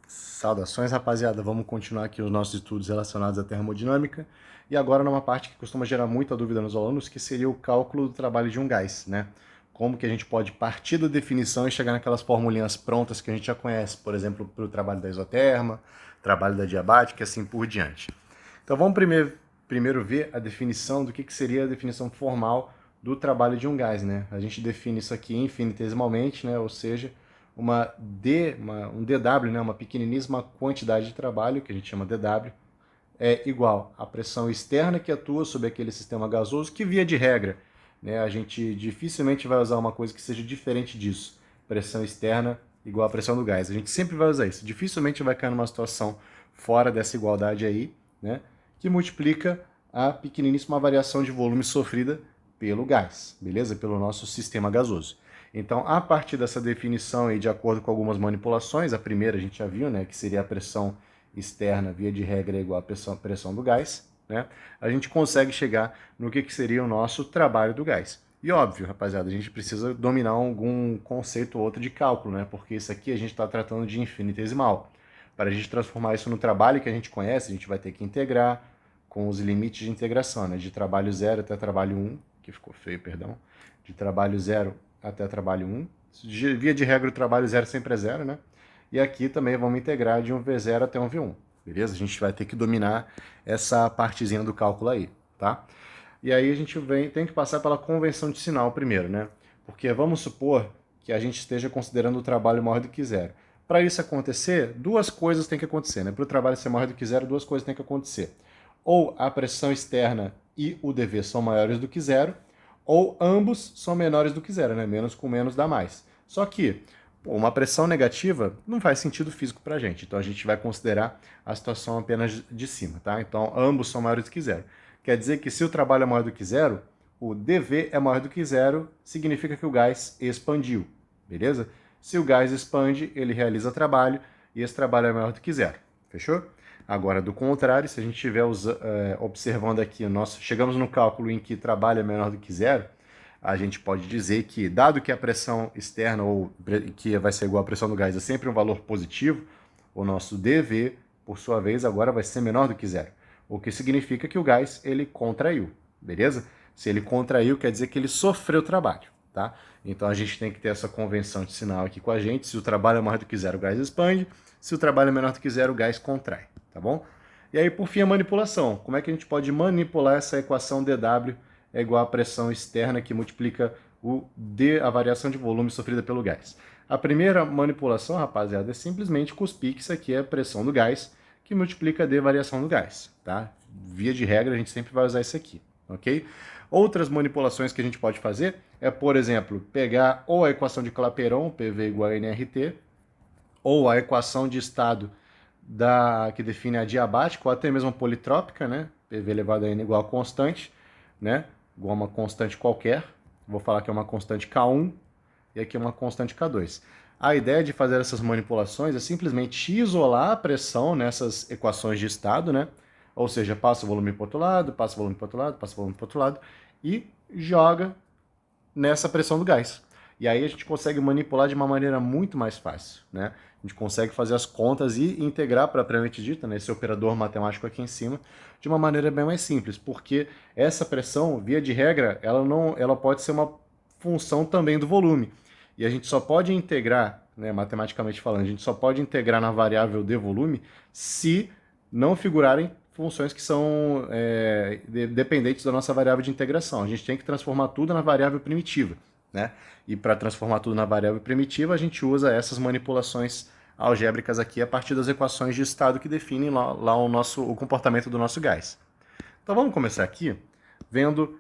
Saudações, rapaziada. Vamos continuar aqui os nossos estudos relacionados à termodinâmica. E agora numa parte que costuma gerar muita dúvida nos alunos, que seria o cálculo do trabalho de um gás, né? Como que a gente pode partir da definição e chegar naquelas formulinhas prontas que a gente já conhece, por exemplo, para o trabalho da isoterma, trabalho da diabática e assim por diante. Então vamos primeiro ver a definição do que seria a definição formal do trabalho de um gás, né? A gente define isso aqui infinitesimalmente, né? Ou seja, um dW, né? Uma pequeniníssima quantidade de trabalho, que a gente chama dW, é igual à pressão externa que atua sobre aquele sistema gasoso, que via de regra, né? A gente dificilmente vai usar uma coisa que seja diferente disso. Pressão externa igual à pressão do gás. A gente sempre vai usar isso. Dificilmente vai cair numa situação fora dessa igualdade aí, né? Que multiplica a pequeniníssima variação de volume sofrida pelo gás, beleza? Pelo nosso sistema gasoso. Então, a partir dessa definição aí, de acordo com algumas manipulações, a primeira a gente já viu, né, que seria a pressão externa, via de regra, é igual à pressão do gás, né? A gente consegue chegar no que seria o nosso trabalho do gás. E óbvio, rapaziada, a gente precisa dominar algum conceito ou outro de cálculo, né? Porque isso aqui a gente está tratando de infinitesimal. Para a gente transformar isso no trabalho que a gente conhece, a gente vai ter que integrar com os limites de integração, né? De trabalho 0 até trabalho 1, que ficou feio, perdão. De trabalho 0 até trabalho 1. Via de regra, o trabalho 0 sempre é 0, né? E aqui também vamos integrar de um V0 até um V1, beleza? A gente vai ter que dominar essa partezinha do cálculo aí, tá? E aí a gente tem que passar pela convenção de sinal primeiro, né? Porque vamos supor que a gente esteja considerando o trabalho maior do que 0. Para isso acontecer, duas coisas têm que acontecer, né? Para o trabalho ser maior do que 0, duas coisas têm que acontecer. Ou a pressão externa e o dV são maiores do que 0, ou ambos são menores do que 0, né? Menos com menos dá mais. Só que uma pressão negativa não faz sentido físico para a gente, então a gente vai considerar a situação apenas de cima, tá? Então ambos são maiores do que 0. Quer dizer que se o trabalho é maior do que 0, o dV é maior do que 0, significa que o gás expandiu, beleza? Se o gás expande, ele realiza trabalho, e esse trabalho é maior do que 0, fechou? Agora, do contrário, se a gente estiver observando aqui, chegamos no cálculo em que trabalho é menor do que 0, a gente pode dizer que, dado que a pressão externa, ou que vai ser igual à pressão do gás, é sempre um valor positivo, o nosso dV, por sua vez, agora vai ser menor do que 0. O que significa que o gás, ele contraiu, beleza? Se ele contraiu, quer dizer que ele sofreu trabalho, tá? Então a gente tem que ter essa convenção de sinal aqui com a gente. Se o trabalho é maior do que 0, o gás expande. Se o trabalho é menor do que 0, o gás contrai, tá bom? E aí, por fim, a manipulação. Como é que a gente pode manipular essa equação dW é igual à pressão externa que multiplica a variação de volume sofrida pelo gás? A primeira manipulação, rapaziada, é simplesmente cuspir que isso aqui é a pressão do gás, que multiplica D variação do gás, tá? Via de regra, a gente sempre vai usar isso aqui, ok? Outras manipulações que a gente pode fazer é, por exemplo, pegar ou a equação de Clapeyron, PV igual a nRT, ou a equação de estado que define a diabática, ou até mesmo a politrópica, né? PV elevado a n igual a constante, né? Igual a uma constante qualquer. Vou falar que é uma constante K1 e aqui é uma constante K2. A ideia de fazer essas manipulações é simplesmente isolar a pressão nessas equações de estado, né? Ou seja, passa o volume para o outro lado, passa o volume para o outro lado, passa o volume para o outro lado e joga nessa pressão do gás. E aí a gente consegue manipular de uma maneira muito mais fácil, né? A gente consegue fazer as contas e integrar propriamente dita, né, esse operador matemático aqui em cima, de uma maneira bem mais simples, porque essa pressão, via de regra, ela pode ser uma função também do volume. E a gente só pode integrar, né, matematicamente falando, a gente só pode integrar na variável de volume se não figurarem funções que são dependentes da nossa variável de integração. A gente tem que transformar tudo na variável primitiva, né? E para transformar tudo na variável primitiva, a gente usa essas manipulações algébricas aqui a partir das equações de estado que definem lá o comportamento do nosso gás. Então vamos começar aqui vendo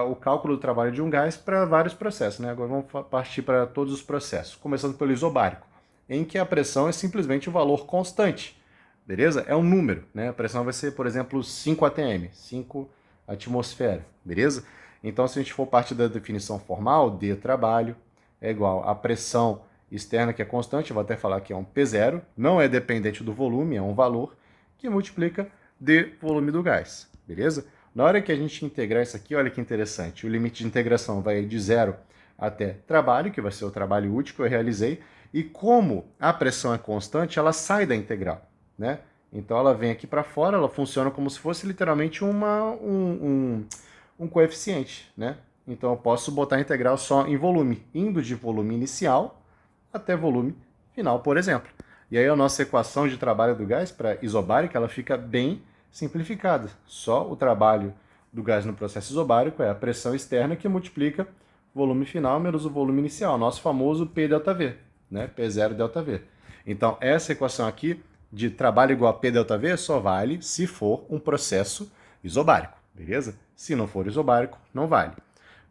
o cálculo do trabalho de um gás para vários processos, né? Agora vamos partir para todos os processos, começando pelo isobárico, em que a pressão é simplesmente um valor constante, beleza? É um número, né? A pressão vai ser, por exemplo, 5 atm, 5 atmosfera, beleza? Então, se a gente for partir da definição formal, D trabalho é igual à pressão externa, que é constante, eu vou até falar que é um P0, não é dependente do volume, é um valor, que multiplica D volume do gás, beleza? Na hora que a gente integrar isso aqui, olha que interessante, o limite de integração vai de 0 até trabalho, que vai ser o trabalho útil que eu realizei, E como a pressão é constante, ela sai da integral, né? Então ela vem aqui para fora, ela funciona como se fosse literalmente um coeficiente, né? Então eu posso botar a integral só em volume, indo de volume inicial até volume final, por exemplo. E aí a nossa equação de trabalho do gás para isobárica, ela fica bem simplificada. Só o trabalho do gás no processo isobárico é a pressão externa que multiplica volume final menos o volume inicial, nosso famoso P ΔV, né? P0 ΔV. Então essa equação aqui de trabalho igual a P ΔV só vale se for um processo isobárico, beleza? Se não for isobárico, não vale.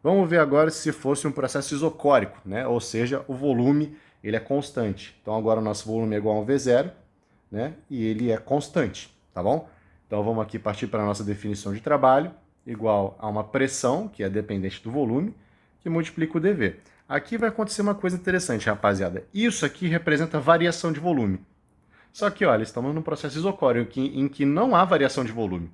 Vamos ver agora se fosse um processo isocórico, né? Ou seja, o volume ele é constante. Então agora o nosso volume é igual a um V0, né? E ele é constante, tá bom? Então vamos aqui partir para a nossa definição de trabalho, igual a uma pressão, que é dependente do volume, que multiplica o dV. Aqui vai acontecer uma coisa interessante, rapaziada. Isso aqui representa variação de volume. Só que, olha, estamos num processo isocórico em que não há variação de volume.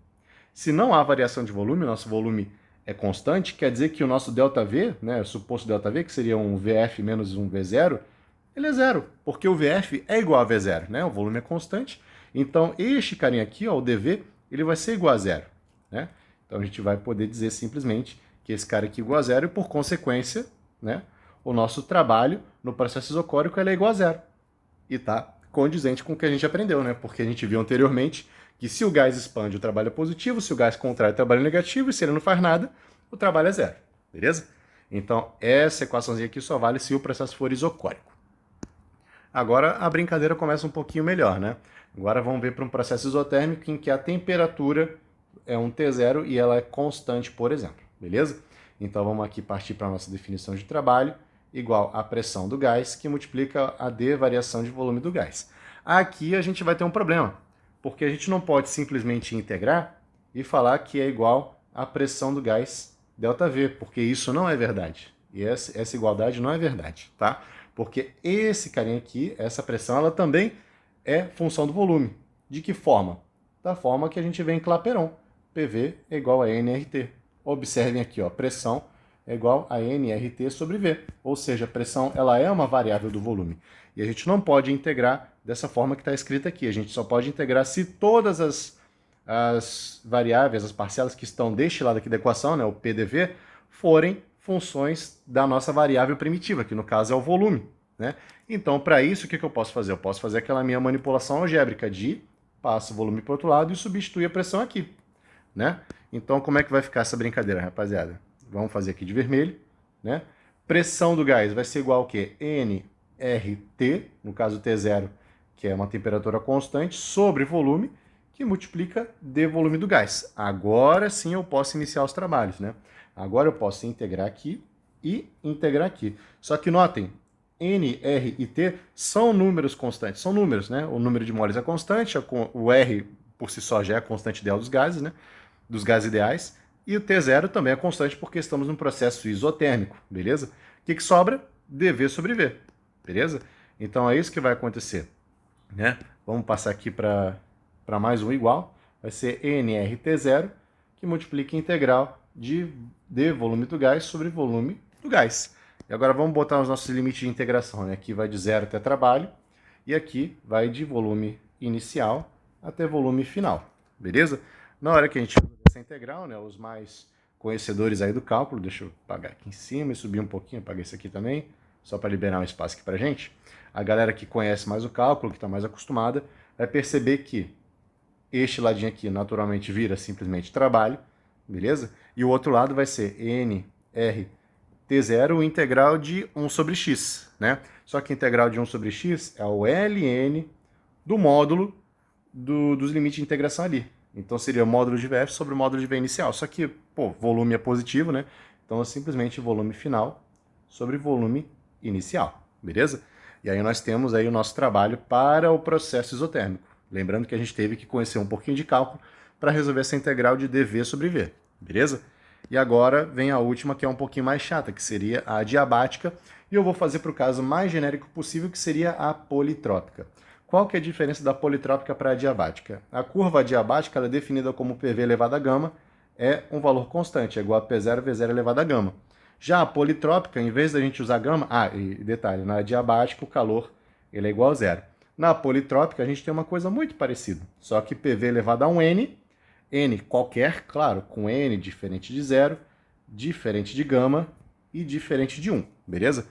Se não há variação de volume, nosso volume é constante, quer dizer que o nosso ΔV, né, o suposto ΔV, que seria um VF menos um V0, ele é zero, porque o VF é igual a V0, né? O volume é constante. Então, este carinha aqui, ó, o dV, ele vai ser igual a zero, né? Então, a gente vai poder dizer simplesmente que esse cara aqui é igual a zero e, por consequência, né, o nosso trabalho no processo isocórico ele é igual a zero. E está condizente com o que a gente aprendeu, né? Porque a gente viu anteriormente que se o gás expande, o trabalho é positivo, se o gás contrai, o trabalho é negativo, e se ele não faz nada, o trabalho é zero, beleza? Então, essa equaçãozinha aqui só vale se o processo for isocórico. Agora a brincadeira começa um pouquinho melhor, né? Agora vamos ver para um processo isotérmico em que a temperatura é um T0 e ela é constante, por exemplo, beleza? Então vamos aqui partir para a nossa definição de trabalho, igual a pressão do gás, que multiplica a D, variação de volume do gás. Aqui a gente vai ter um problema, porque a gente não pode simplesmente integrar e falar que é igual à pressão do gás ΔV, porque isso não é verdade. E essa igualdade não é verdade, tá? Porque esse carinha aqui, essa pressão, ela também é função do volume. De que forma? Da forma que a gente vê em Clapeyron. PV é igual a nRT. Observem aqui, ó, pressão é igual a nRT sobre V. Ou seja, a pressão ela é uma variável do volume. E a gente não pode integrar dessa forma que está escrita aqui. A gente só pode integrar se todas as variáveis, as parcelas que estão deste lado aqui da equação, né, o PDV, forem funções da nossa variável primitiva, que no caso é o volume, né? Então, para isso, o que eu posso fazer? Eu posso fazer aquela minha manipulação algébrica de passo o volume para o outro lado e substituir a pressão aqui, né? Então, como é que vai ficar essa brincadeira, rapaziada? Vamos fazer aqui de vermelho, né? Pressão do gás vai ser igual ao quê? nRT, no caso T0, que é uma temperatura constante, sobre volume, que multiplica D volume do gás. Agora sim eu posso iniciar os trabalhos, né? Agora eu posso integrar aqui e integrar aqui. Só que notem, N, R e T são números constantes. São números, né? O número de moles é constante, o R por si só já é a constante ideal dos gases, né? Dos gases ideais. E o T0 também é constante porque estamos num processo isotérmico, beleza? O que sobra? dV sobre V, beleza? Então é isso que vai acontecer, né? Vamos passar aqui para mais um igual. Vai ser nRT0, que multiplica a integral de D, volume do gás, sobre volume do gás. E agora vamos botar os nossos limites de integração, né? Aqui vai de zero até trabalho, e aqui vai de volume inicial até volume final, beleza? Na hora que a gente usa essa integral, né, os mais conhecedores aí do cálculo, deixa eu apagar aqui em cima e subir um pouquinho, apagar isso aqui também, só para liberar um espaço aqui pra gente. A galera que conhece mais o cálculo, que está mais acostumada, vai perceber que este ladinho aqui naturalmente vira simplesmente trabalho, beleza? E o outro lado vai ser nRT0, o integral de 1 sobre x, né? Só que a integral de 1 sobre x é o ln do módulo dos limites de integração ali. Então seria o módulo de VF sobre o módulo de V inicial. Só que, pô, volume é positivo, né? Então é simplesmente volume final sobre volume inicial, beleza? E aí nós temos aí o nosso trabalho para o processo isotérmico. Lembrando que a gente teve que conhecer um pouquinho de cálculo para resolver essa integral de dV sobre V, beleza? E agora vem a última, que é um pouquinho mais chata, que seria a adiabática, e eu vou fazer para o caso mais genérico possível, que seria a politrópica. Qual que é a diferença da politrópica para a adiabática? A curva adiabática ela é definida como PV elevado a gama, é um valor constante, é igual a P0 V0 elevado a gama. Já a politrópica, em vez da gente usar gama... Ah, e detalhe, na adiabática o calor ele é igual a zero. Na politrópica, a gente tem uma coisa muito parecida, só que PV elevado a um n, n qualquer, claro, com n diferente de zero, diferente de gama e diferente de 1, beleza?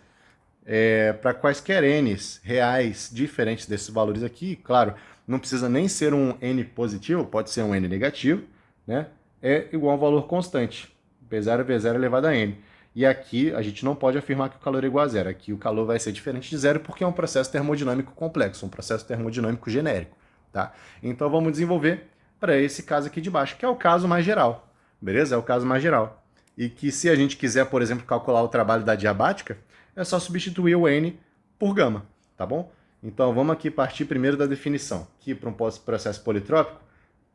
Para quaisquer n's reais diferentes desses valores aqui, claro, não precisa nem ser um n positivo, pode ser um n negativo, né? É igual a um valor constante, P0 V0 elevado a n. E aqui a gente não pode afirmar que o calor é igual a zero. Aqui o calor vai ser diferente de zero porque é um processo termodinâmico complexo, um processo termodinâmico genérico, tá? Então vamos desenvolver para esse caso aqui de baixo, que é o caso mais geral, beleza? É o caso mais geral. E que se a gente quiser, por exemplo, calcular o trabalho da diabática, é só substituir o N por gama, tá bom? Então vamos aqui partir primeiro da definição. Aqui para um processo politrópico,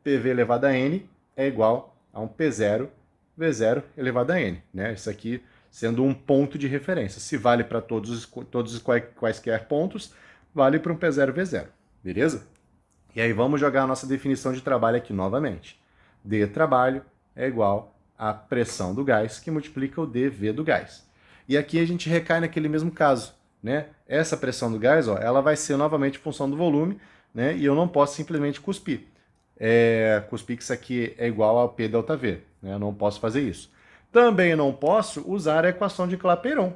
PV elevado a N é igual a um P0 V0 elevado a N, né? Isso aqui sendo um ponto de referência. Se vale para todos os quaisquer pontos, vale para um P0 V0, beleza? E aí vamos jogar a nossa definição de trabalho aqui novamente. D trabalho é igual à pressão do gás, que multiplica o dV do gás. E aqui a gente recai naquele mesmo caso, né? Essa pressão do gás, ó, ela vai ser novamente função do volume, né? E eu não posso simplesmente cuspir. Cuspir que isso aqui é igual a P delta V, né? Eu não posso fazer isso. Também não posso usar a equação de Clapeyron.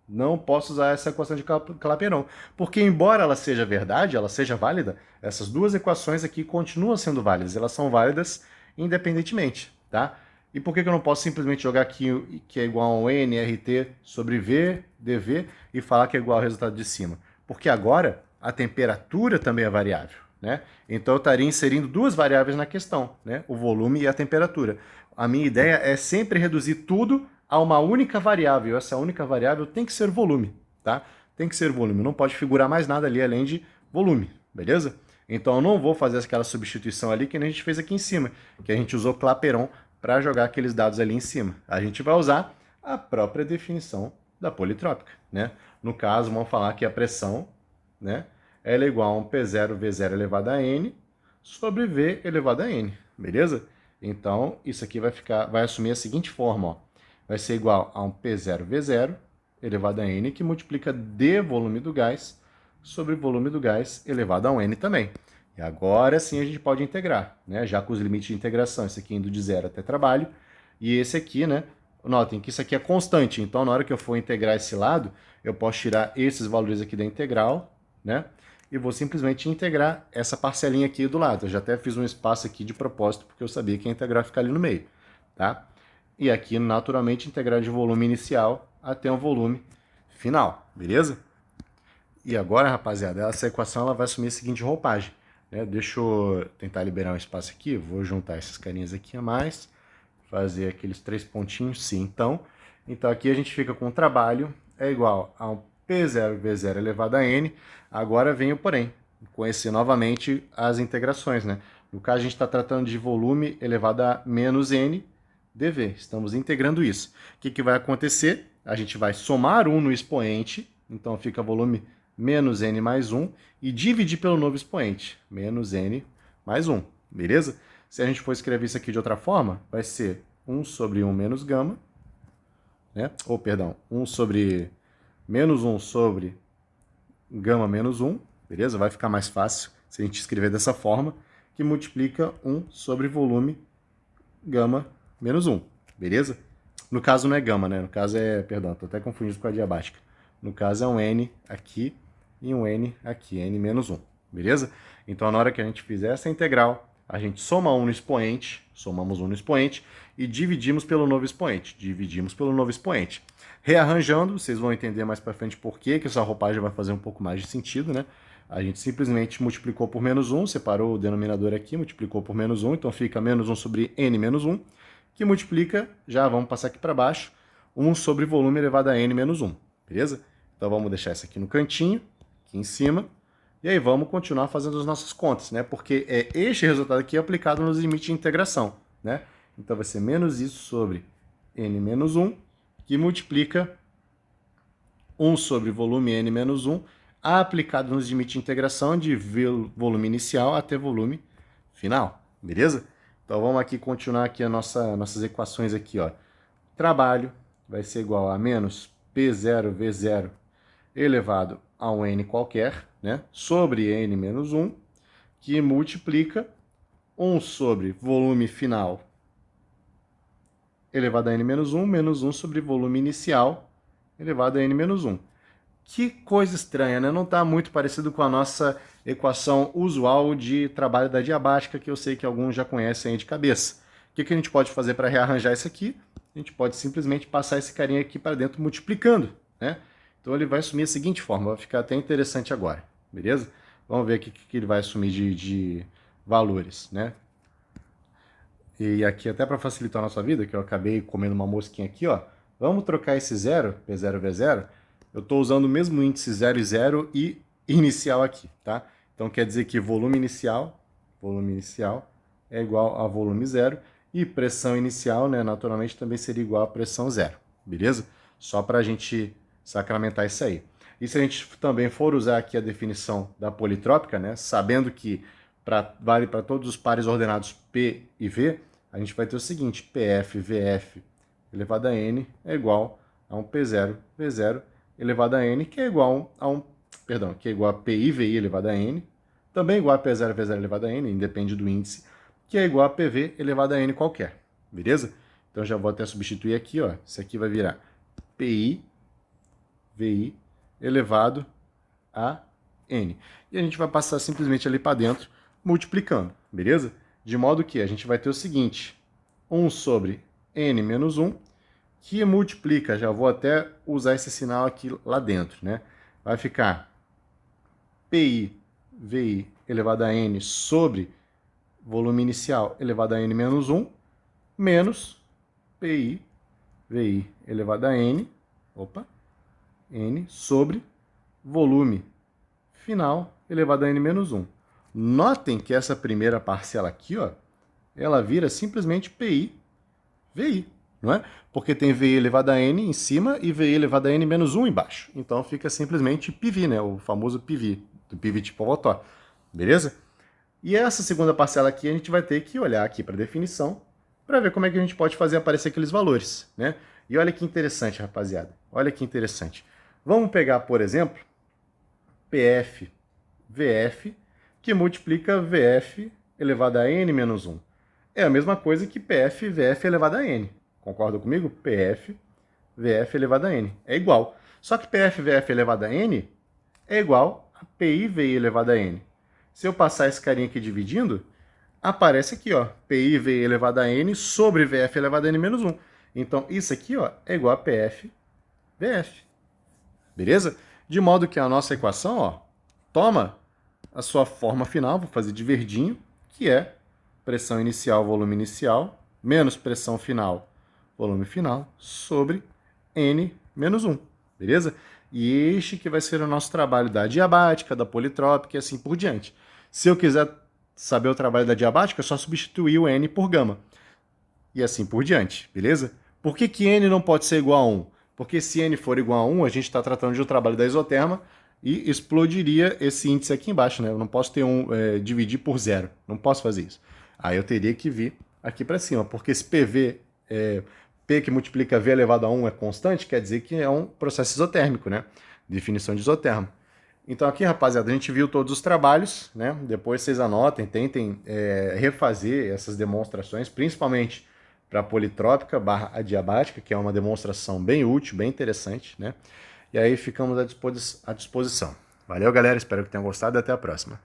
Não posso usar essa equação de Clapeyron, porque embora ela seja verdade, ela seja válida, essas duas equações aqui continuam sendo válidas, elas são válidas independentemente, tá? E por que eu não posso simplesmente jogar aqui que é igual a um nRT sobre V, dV, e falar que é igual ao resultado de cima? Porque agora a temperatura também é variável, né? Então eu estaria inserindo duas variáveis na questão, né? O volume e a temperatura. A minha ideia é sempre reduzir tudo a uma única variável. Essa única variável tem que ser volume, tá? Tem que ser volume, não pode figurar mais nada ali além de volume, beleza? Então eu não vou fazer aquela substituição ali que a gente fez aqui em cima, que a gente usou Clapeyron para jogar aqueles dados ali em cima. A gente vai usar a própria definição da politrópica, né? No caso, vamos falar que a pressão, né, ela é igual a um P0 V0 elevado a N sobre V elevado a N, beleza? Então, isso aqui vai assumir a seguinte forma, ó. Vai ser igual a um P0 V0 elevado a N, que multiplica D volume do gás sobre volume do gás elevado a um N também. E agora sim a gente pode integrar, né? Já com os limites de integração, esse aqui indo de zero até trabalho, e esse aqui, né? Notem que isso aqui é constante, então na hora que eu for integrar esse lado, eu posso tirar esses valores aqui da integral, né? E vou simplesmente integrar essa parcelinha aqui do lado. Eu já até fiz um espaço aqui de propósito, porque eu sabia que a integral ia ficar ali no meio, tá? E aqui, naturalmente, integrar de volume inicial até um volume final, beleza? E agora, rapaziada, essa equação ela vai assumir a seguinte roupagem, né? Deixa eu tentar liberar um espaço aqui, vou juntar essas carinhas aqui a mais, fazer aqueles 3 pontinhos, sim, então aqui a gente fica com o trabalho, é igual a um P0 V0 elevado a N, agora vem o porém, conhecer novamente as integrações, né? No caso a gente está tratando de volume elevado a menos N dV, estamos integrando isso. O que vai acontecer? A gente vai somar 1 no expoente, então fica volume menos N mais 1, e dividir pelo novo expoente, menos N mais 1, beleza? Se a gente for escrever isso aqui de outra forma, vai ser 1 sobre 1 menos gama, né? Ou, perdão, 1 sobre menos 1 sobre gama menos 1, beleza? Vai ficar mais fácil se a gente escrever dessa forma, que multiplica 1 sobre volume gama menos 1, beleza? No caso não é gama, né? No caso é, perdão, tô até confundido com a diabática. No caso é um N aqui e um N aqui, N menos 1, beleza? Então na hora que a gente fizer essa integral, a gente soma 1 no expoente, somamos 1 no expoente e dividimos pelo novo expoente, Rearranjando, vocês vão entender mais para frente por que essa roupagem vai fazer um pouco mais de sentido, né? A gente simplesmente multiplicou por menos 1, separou o denominador aqui, multiplicou por menos 1, então fica menos 1 sobre N menos 1, que multiplica, já vamos passar aqui para baixo, 1 sobre volume elevado a N menos 1, beleza? Então vamos deixar isso aqui no cantinho, aqui em cima, e aí vamos continuar fazendo as nossas contas, né? Porque é este resultado aqui aplicado nos limites de integração, né? Então vai ser menos isso sobre N menos 1, que multiplica 1 sobre volume N menos 1, aplicado nos limites de integração de volume inicial até volume final, beleza? Então vamos aqui continuar aqui nossas equações aqui, ó. Trabalho vai ser igual a menos P0 V0 elevado a um N qualquer, né, sobre N menos 1, que multiplica 1 sobre volume final elevado a N menos 1, menos 1 sobre volume inicial elevado a N menos 1. Que coisa estranha, né? Não está muito parecido com a nossa equação usual de trabalho da diabática, que eu sei que alguns já conhecem aí de cabeça. O que a gente pode fazer para rearranjar isso aqui? A gente pode simplesmente passar esse carinha aqui para dentro multiplicando, né? Então ele vai assumir a seguinte forma, vai ficar até interessante agora, beleza? Vamos ver aqui o que ele vai assumir de valores, né? E aqui até para facilitar a nossa vida, que eu acabei comendo uma mosquinha aqui, ó. Vamos trocar esse 0, P0, V0. Eu estou usando o mesmo índice 0 e 0 e inicial aqui, tá? Então quer dizer que volume inicial é igual a volume 0 e pressão inicial, né, naturalmente também seria igual a pressão 0, beleza? Só para a gente sacramentar isso aí. E se a gente também for usar aqui a definição da politrópica, né, sabendo que vale para todos os pares ordenados P e V, a gente vai ter o seguinte, PF, VF elevado a N é igual a um P0, V0 elevado a N, que é igual a PI, VI elevado a N, também igual a P0, V0 elevado a N, independe do índice, que é igual a PV elevado a N qualquer, beleza? Então já vou até substituir aqui, ó, isso aqui vai virar PI, VI elevado a N. E a gente vai passar simplesmente ali para dentro, multiplicando, beleza? De modo que a gente vai ter o seguinte, 1 sobre N menos 1, que multiplica, já vou até usar esse sinal aqui lá dentro, né? Vai ficar PI, VI elevado a N sobre volume inicial elevado a N menos 1, menos PI, VI elevado a N, N sobre volume final elevado a N menos 1. Notem que essa primeira parcela aqui, ó, ela vira simplesmente PI, VI, não é? Porque tem VI elevado a N em cima e VI elevado a N menos 1 embaixo. Então fica simplesmente PV, né? O famoso PV, do PV tipo Voltor, beleza? E essa segunda parcela aqui a gente vai ter que olhar aqui para a definição para ver como é que a gente pode fazer aparecer aqueles valores, né? E olha que interessante, rapaziada. Olha que interessante. Vamos pegar, por exemplo, PF, VF, que multiplica VF elevado a N menos 1. É a mesma coisa que PF, VF elevado a N. Concorda comigo? PF, VF elevado a N. É igual. Só que PF, VF elevado a N é igual a PI, VI elevado a N. Se eu passar esse carinha aqui dividindo, aparece aqui, ó, PI, VI elevado a N sobre VF elevado a N menos 1. Então, isso aqui, ó, é igual a PF, VF. Beleza? De modo que a nossa equação, ó, toma a sua forma final, vou fazer de verdinho, que é pressão inicial, volume inicial, menos pressão final, volume final, sobre N menos 1, beleza? E este que vai ser o nosso trabalho da diabática, da politrópica e assim por diante. Se eu quiser saber o trabalho da diabática, é só substituir o N por gama. E assim por diante, beleza? Por que N não pode ser igual a 1? Porque se N for igual a 1, a gente está tratando de um trabalho da isoterma e explodiria esse índice aqui embaixo, né? Eu não posso ter dividir por 0. Não posso fazer isso. Aí eu teria que vir aqui para cima, porque se PV, P que multiplica V elevado a 1 é constante, quer dizer que é um processo isotérmico, né? Definição de isotermo. Então aqui, rapaziada, a gente viu todos os trabalhos, né? Depois vocês anotem, tentem refazer essas demonstrações, principalmente para a politrópica / adiabática, que é uma demonstração bem útil, bem interessante, né? E aí ficamos à disposição. Valeu, galera, espero que tenham gostado e até a próxima.